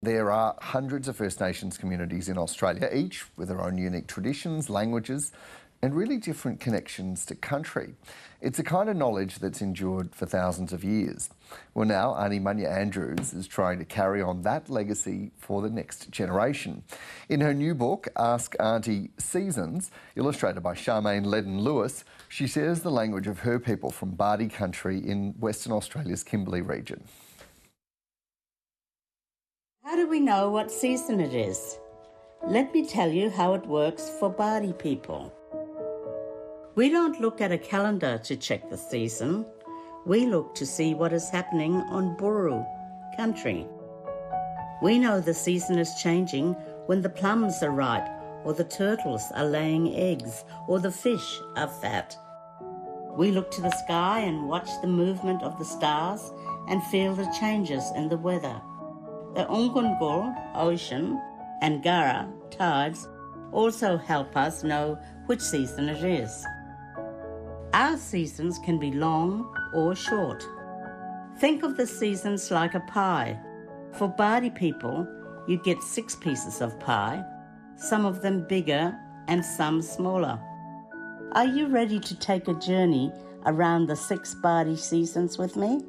There are hundreds of First Nations communities in Australia, each with their own unique traditions, languages, and really different connections to country. It's a kind of knowledge that's endured for thousands of years. Well, now Aunty Munya Andrews is trying to carry on that legacy for the next generation. In her new book, Ask Aunty Seasons, illustrated by Charmaine Ledden-Lewis, she shares the language of her people from Bardi country in Western Australia's Kimberley region. How do we know what season it is? Let me tell you how it works for Bardi people. We don't look at a calendar to check the season. We look to see what is happening on Buru country. We know the season is changing when the plums are ripe, or the turtles are laying eggs, or the fish are fat. We look to the sky and watch the movement of the stars and feel the changes in the weather. The Ungungul ocean and Gara tides also help us know which season it is. Our seasons can be long or short. Think of the seasons like a pie. For Bardi people, you get 6 pieces of pie, some of them bigger and some smaller. Are you ready to take a journey around the 6 Bardi seasons with me?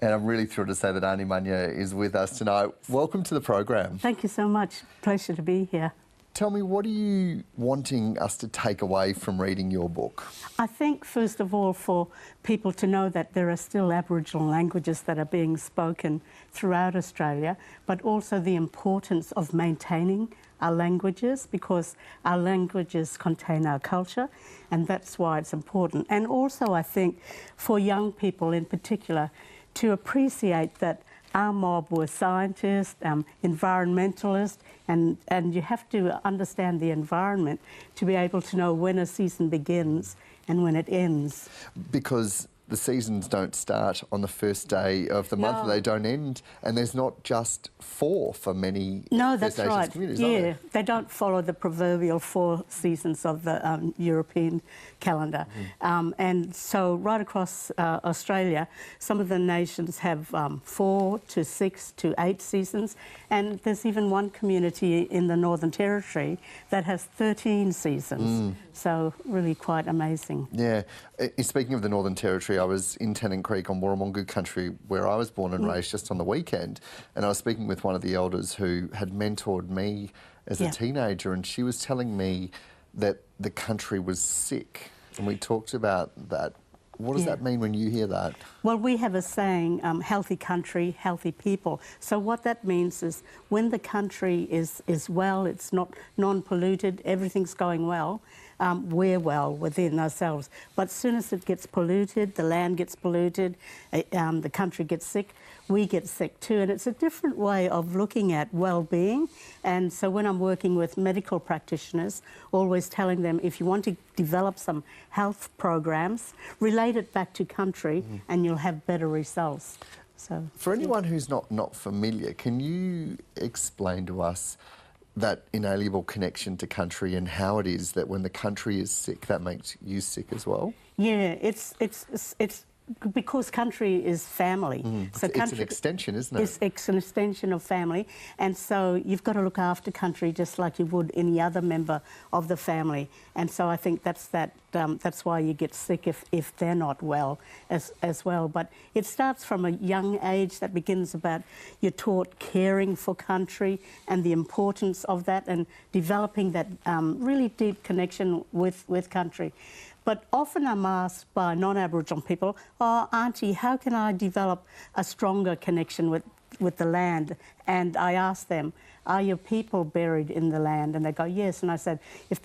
And I'm really thrilled to say that Aunty Munya is with us tonight. Welcome to the program. Thank you so much. Pleasure to be here. Tell me, what are you wanting us to take away from reading your book? I think, first of all, for people to know that there are still Aboriginal languages that are being spoken throughout Australia, but also the importance of maintaining our languages, because our languages contain our culture, and that's why it's important. And also, I think, for young people in particular, to appreciate that our mob were scientists, environmentalists, and you have to understand the environment to be able to know when a season begins and when it ends. Because the seasons don't start on the first day of the month, they don't end, and there's not just 4 for many First Nations communities, yeah, they don't follow the proverbial 4 seasons of the European calendar. And so right across Australia, some of the nations have 4 to 6 to 8 seasons, and there's even one community in the Northern Territory that has 13 seasons. So really quite amazing. Yeah. Speaking of the Northern Territory, I was in Tennant Creek on Warramungu country where I was born and raised just on the weekend, and I was speaking with one of the elders who had mentored me as a teenager, and she was telling me that the country was sick, and we talked about that. What does that mean when you hear that? Well, we have a saying, healthy country, healthy people. So what that means is when the country is well, it's not non-polluted, everything's going well, we're well within ourselves. But as soon as it gets polluted, the land gets polluted, the country gets sick, we get sick too. And it's a different way of looking at well-being. And so when I'm working with medical practitioners, always telling them, if you want to develop some health programs, relate it back to country and you'll have better results. So, for anyone who's not familiar, can you explain to us that inalienable connection to country and how it is that when the country is sick, that makes you sick as well? Yeah, it's because country is family. So it's an extension, isn't it? It's an extension of family, and so you've got to look after country just like you would any other member of the family. And so I think that's why you get sick if they're not well as well. But it starts from a young age. That begins about you're taught caring for country and the importance of that, and developing that really deep connection with country. But often I'm asked by non-Aboriginal people, oh, Auntie, how can I develop a stronger connection with the land? And I ask them, are your people buried in the land? And they go, yes. And I said,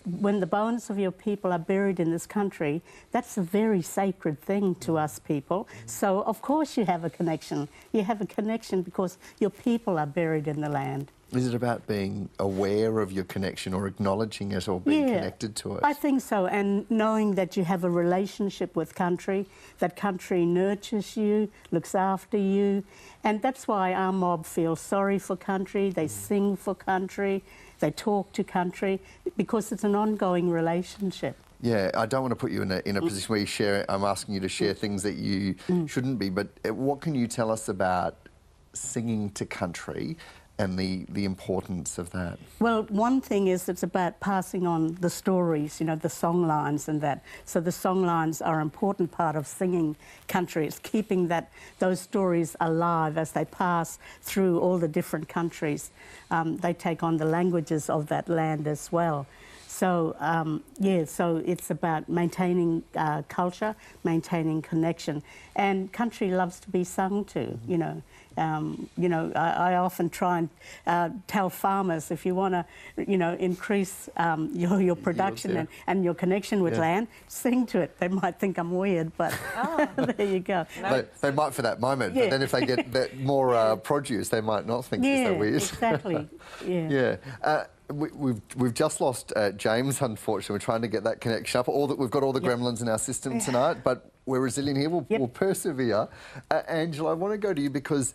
when the bones of your people are buried in this country, that's a very sacred thing to us people. So, of course, you have a connection. You have a connection because your people are buried in the land. Is it about being aware of your connection or acknowledging it or being connected to it? I think so, and knowing that you have a relationship with country, that country nurtures you, looks after you, and that's why our mob feels sorry for country, they sing for country, they talk to country, because it's an ongoing relationship. Yeah, I don't want to put you in a position where you share. I'm asking you to share things that you shouldn't be, but what can you tell us about singing to country and the importance of that? Well, one thing is it's about passing on the stories, you know, the song lines and that. So the song lines are an important part of singing country. It's keeping those stories alive as they pass through all the different countries. They take on the languages of that land as well. So, so it's about maintaining culture, maintaining connection. And country loves to be sung to, you know. I often try and tell farmers, if you want to, you know, increase your production and your connection with land, sing to it. They might think I'm weird, but there you go. They might for that moment, but then if they get that more produce, they might not think it's so weird. Exactly. We've just lost James, unfortunately. We're trying to get that connection up. We've got all the gremlins in our system tonight, but we're resilient here. We'll persevere. Angela, I want to go to you because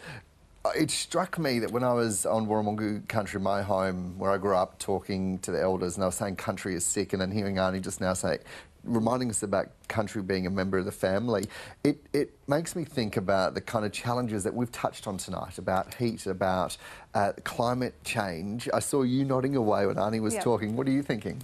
it struck me that when I was on Warramungu country, my home, where I grew up, talking to the elders, and I was saying country is sick, and then hearing Aunty just now say, reminding us about country being a member of the family, it makes me think about the kind of challenges that we've touched on tonight, about heat, about climate change. I saw you nodding away when Aunty was talking. What are you thinking?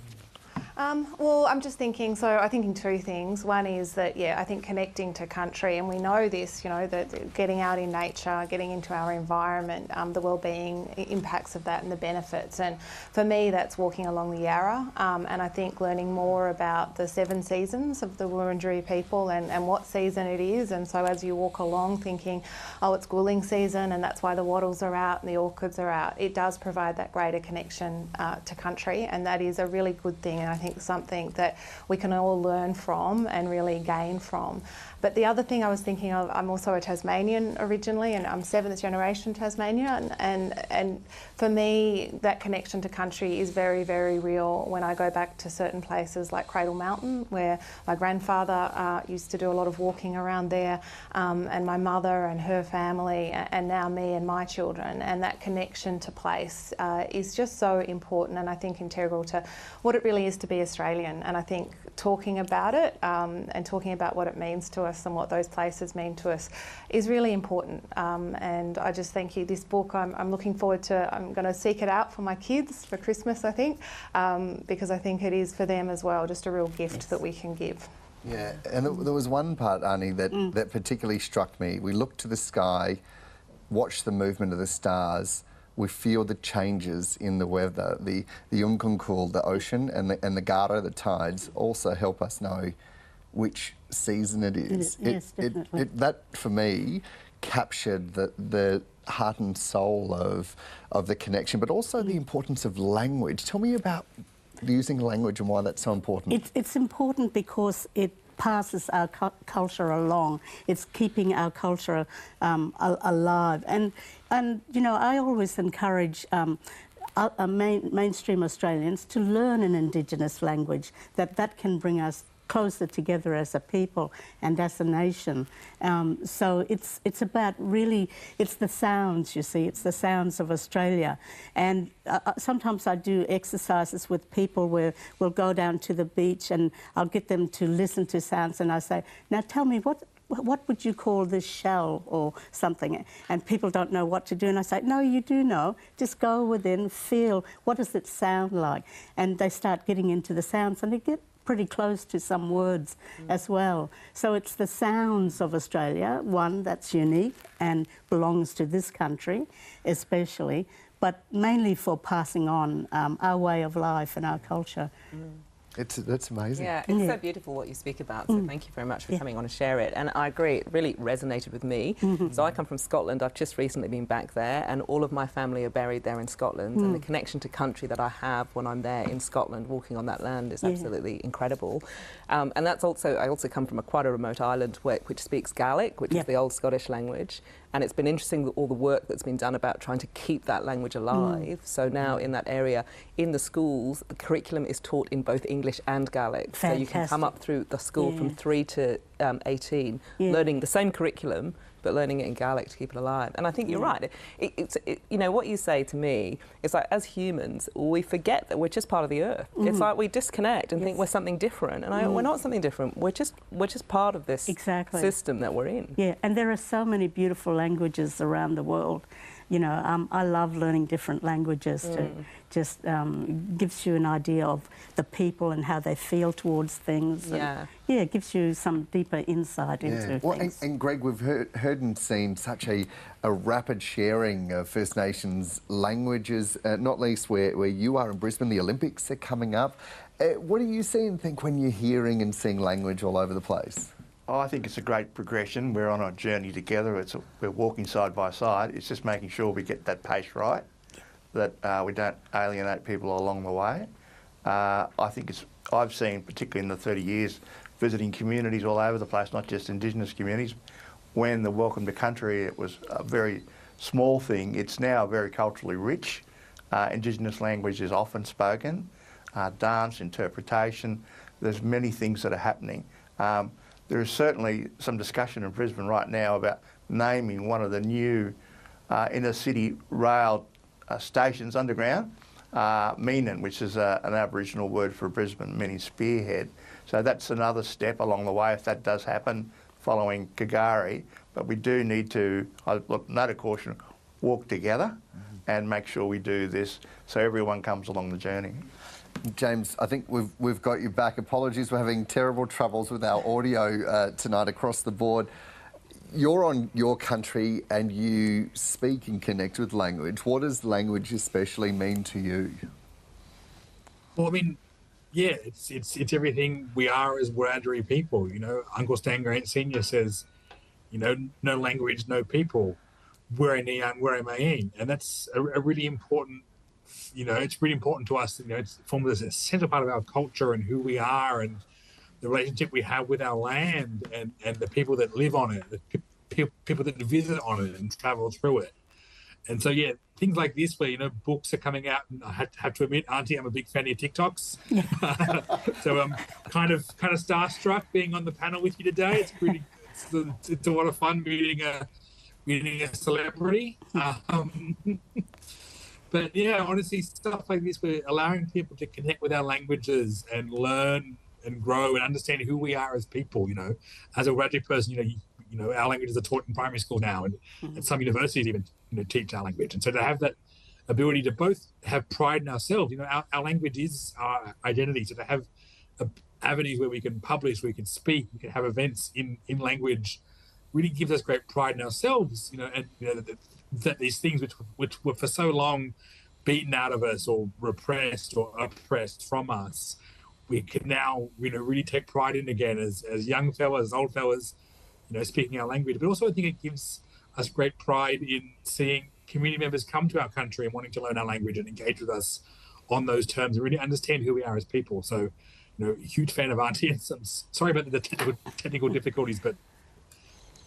Well, I'm just thinking, I'm thinking two things. One is that, I think connecting to country, and we know this, you know, that getting out in nature, getting into our environment, the well-being impacts of that and the benefits. And for me, that's walking along the Yarra, and I think learning more about the 7 seasons of the Wurundjeri people and what season it is. And so as you walk along thinking, oh, it's gulling season and that's why the wattles are out and the orchids are out, it does provide that greater connection to country, and that is a really good thing. And I think something that we can all learn from and really gain from. But the other thing I was thinking of, I'm also a Tasmanian originally, and I'm 7th generation Tasmania, and for me that connection to country is very, very real when I go back to certain places like Cradle Mountain, where my grandfather used to do a lot of walking around there, and my mother and her family, and now me and my children, and that connection to place is just so important, and I think integral to what it really is to be Australian. And I think talking about it and talking about what it means to us and what those places mean to us is really important. And I just thank you. This book, I'm looking forward to, I'm going to seek it out for my kids for Christmas, I think, because I think it is for them as well, just a real gift that we can give. Yeah, and there was one part, Aunty, that particularly struck me. We looked to the sky, watched the movement of the stars, we feel the changes in the weather. The Umkunkul, the ocean, and the Gara, the tides, also help us know which season it is. Yes, definitely. That, for me, captured the heart and soul of the connection, but also the importance of language. Tell me about using language and why that's so important. It's important because it passes our culture along. It's keeping our culture alive. And you know, I always encourage mainstream Australians to learn an Indigenous language, that can bring us closer together as a people and as a nation. So it's about really, it's the sounds, you see, it's the sounds of Australia. And sometimes I do exercises with people where we'll go down to the beach and I'll get them to listen to sounds, and I say, now tell me, what would you call this shell or something? And people don't know what to do. And I say, no, you do know. Just go within, feel, what does it sound like? And they start getting into the sounds and they get pretty close to some words as well. So it's the sounds of Australia, one that's unique and belongs to this country especially, but mainly for passing on our way of life and our culture. That's amazing. Yeah, it's so beautiful what you speak about, so thank you very much for coming on and share it. And I agree, it really resonated with me. So I come from Scotland, I've just recently been back there, and all of my family are buried there in Scotland, and the connection to country that I have when I'm there in Scotland, walking on that land, is absolutely incredible. And that's also, I also come from quite a remote island which speaks Gaelic, which is the old Scottish language. And it's been interesting, all the work that's been done about trying to keep that language alive. So now in that area, in the schools, the curriculum is taught in both English and Gaelic. Fantastic. So you can come up through the school from 3 to 18, Yeah. learning the same curriculum, but learning it in Gaelic to keep it alive. And I think you're right. You know, what you say to me is like, as humans, we forget that we're just part of the earth. It's like we disconnect and think we're something different. And we're not something different. We're just part of this system that we're in. Yeah, and there are so many beautiful languages around the world. You know, I love learning different languages. To just gives you an idea of the people and how they feel towards things. Yeah. And, yeah, it gives you some deeper insight into things. And Greg, we've heard and seen such a rapid sharing of First Nations languages, not least where you are in Brisbane. The Olympics are coming up. What do you see and think when you're hearing and seeing language all over the place? Oh, I think it's a great progression. We're on a journey together. We're walking side by side. It's just making sure we get that pace right, that we don't alienate people along the way. I think I've seen, particularly in the 30 years, visiting communities all over the place, not just Indigenous communities. When the Welcome to Country, it was a very small thing. It's now very culturally rich. Indigenous language is often spoken, dance, interpretation. There's many things that are happening. There is certainly some discussion in Brisbane right now about naming one of the new inner city rail stations underground, Meenan, which is an Aboriginal word for Brisbane, meaning spearhead. So that's another step along the way if that does happen following Kagari. But we do need to, note of caution, walk together and make sure we do this so everyone comes along the journey. James, I think we've got you back. Apologies, we're having terrible troubles with our audio tonight across the board. You're on your country and you speak and connect with language. What does language especially mean to you? Well, I mean, yeah, it's everything we are as Wiradjuri people. You know, Uncle Stan Grant Senior says, you know, no language, no people. Where and that's a really important. You know, it's really important to us. You know, it's forms a central part of our culture and who we are, and the relationship we have with our land and the people that live on it, the people that visit on it and travel through it. And so, yeah, things like this where, you know, books are coming out. And I have to admit, Auntie, I'm a big fan of your TikToks. So I'm kind of starstruck being on the panel with you today. It's a lot of fun meeting a celebrity. But yeah, honestly, stuff like this, we're allowing people to connect with our languages and learn and grow and understand who we are as people. You know, as a Wiradjuri person, you know, our languages are taught in primary school now, and some universities even, you know, teach our language. And so to have that ability to both have pride in ourselves, you know, our language is our identity. So to have avenues where we can publish, we can speak, we can have events in language, really gives us great pride in ourselves. You know, and you know that these things which were for so long beaten out of us or repressed or oppressed from us, we can now, you know, really take pride in again as young fellas, old fellas, you know, speaking our language. But also I think it gives us great pride in seeing community members come to our country and wanting to learn our language and engage with us on those terms and really understand who we are as people. So, you know, huge fan of Auntie. And I'm sorry about the technical difficulties, but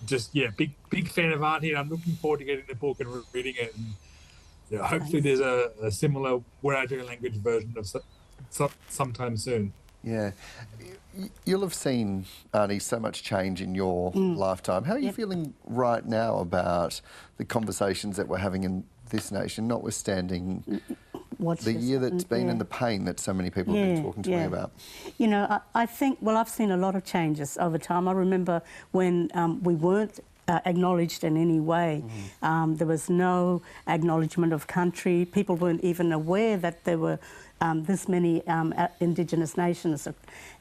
just, yeah, big fan of Auntie, and I'm looking forward to getting the book and reading it. And you know, hopefully there's a similar Wiradjuri language version of sometime soon. Yeah. You'll have seen, Auntie, so much change in your lifetime. How are you feeling right now about the conversations that we're having in this nation, notwithstanding the year that's been and the pain that so many people have been talking to me about? You know, I think, well, I've seen a lot of changes over time. I remember when we weren't acknowledged in any way. There was no acknowledgement of country. People weren't even aware that there were this many Indigenous nations.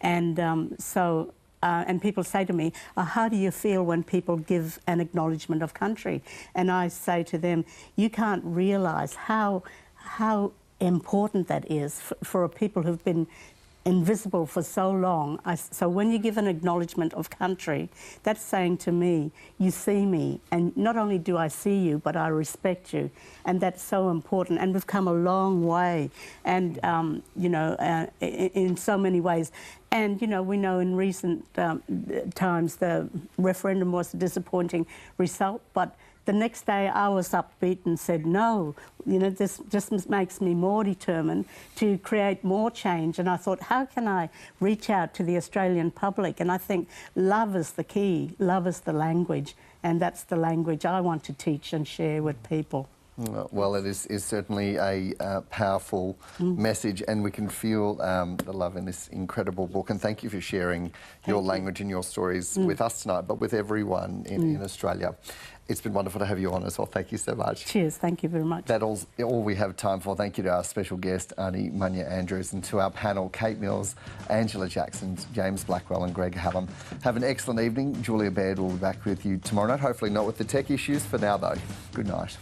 And so and people say to me, how do you feel when people give an acknowledgement of country? And I say to them, you can't realise how important that is for people who've been invisible for so long. So when you give an acknowledgement of country, that's saying to me, you see me, and not only do I see you, but I respect you, and that's so important. And we've come a long way, and you know, in so many ways. And you know, we know in recent times the referendum was a disappointing result, but the next day I was upbeat and said, no, this just makes me more determined to create more change. And I thought, how can I reach out to the Australian public? And I think love is the key, love is the language, and that's the language I want to teach and share with people. Well, it is certainly a powerful message, and we can feel the love in this incredible book. And thank you for sharing your language and your stories with us tonight, but with everyone in Australia. It's been wonderful to have you on as well. Thank you so much. Cheers. Thank you very much. That's all we have time for. Thank you to our special guest, Aunty Munya Andrews, and to our panel, Kate Mills, Angela Jackson, James Blackwell and Greg Hallam. Have an excellent evening. Julia Baird will be back with you tomorrow night, hopefully not with the tech issues. For now, though, good night.